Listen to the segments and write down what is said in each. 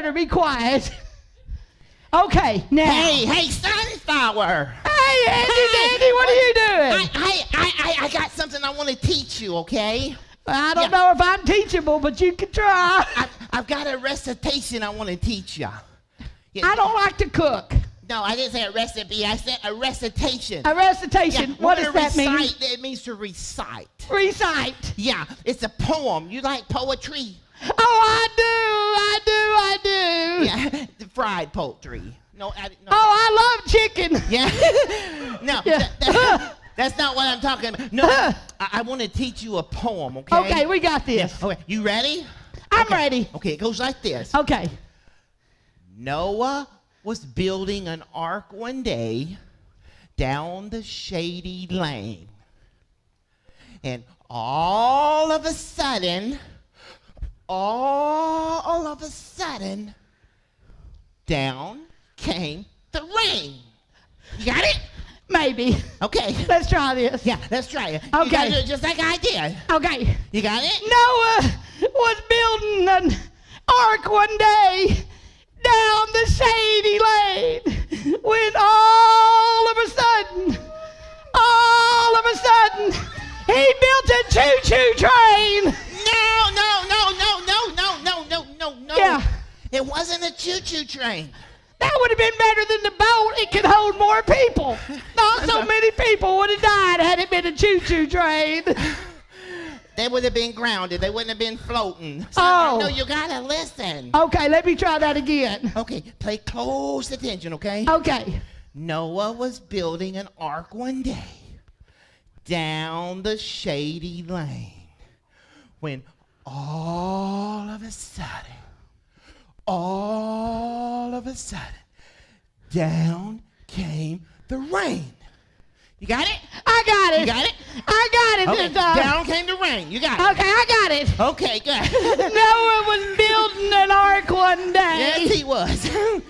better be quiet. Okay, now. Hey, Sunflower. Hey, Andy, what are you doing? I got something I want to teach you, okay? I don't know if I'm teachable, but you can try. I've got a recitation I want to teach you. I don't like to cook. No, I didn't say a recipe. I said a recitation. A recitation. Yeah, what does that mean? It means to recite. Recite. Yeah, it's a poem. You like poetry? Oh, I do. Yeah, fried poultry. No. Oh, I love chicken. Yeah. No, Yeah. that's not what I'm talking about. No, I want to teach you a poem, okay? Okay, we got this. Yeah. Okay, you ready? I'm ready. Okay, it goes like this. Okay. Noah was building an ark one day down the shady lane. And all of a sudden, down came the rain. You got it? Maybe. Okay. Let's try this. Yeah, let's try it. Okay. You gotta do it just like I did. Okay. You got it? Noah was building an ark one day down the shady lane when all of a sudden, he built a choo-choo train. No. Yeah. It wasn't a choo-choo train. That would have been better than the boat. It could hold more people. Not so many people would have died had it been a choo-choo train. They would have been grounded. They wouldn't have been floating. Oh. No, you gotta listen. Okay, let me try that again. Okay, pay close attention, okay? Okay. Noah was building an ark one day down the shady lane when all of a sudden, down came the rain. You got it? I got it. You got it? I got it Okay, this time. down came the rain. You got it. Okay, I got it. Okay, good. Noah was building an ark one day Yes, he was. down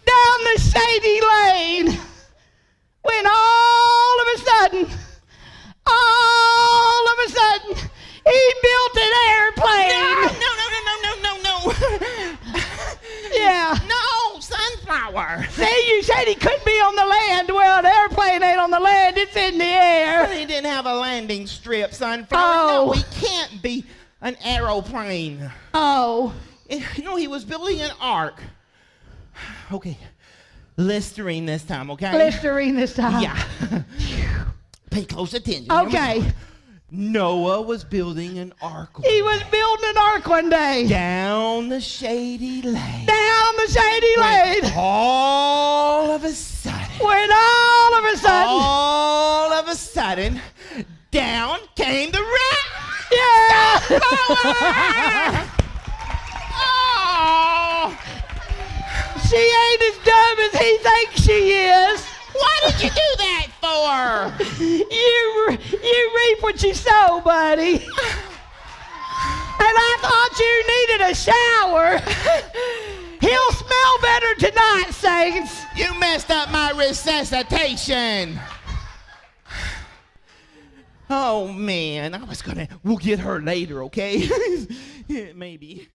the shady lane when all of a sudden, he built an airplane. No. Yeah. No, Sunflower. See, you said he couldn't be on the land. Well, the airplane ain't on the land. It's in the air. He didn't have a landing strip, Sunflower. Oh. No, he can't be an aeroplane. Oh. No, he was building an ark. Okay, Listerine this time, okay? Listerine this time. Yeah. Pay close attention. Okay. Noah was building an ark. He was building an ark one day. Down the shady lane. Down the shady lane. All of a sudden. When all of a sudden, down came the rain. yeah. Oh. She ain't as dumb as he thinks she is. Why did you do that for? You reap what you sow, buddy. And I thought you needed a shower. He'll smell better tonight, Saints. You messed up my resuscitation. Oh, man. We'll get her later, okay? Maybe.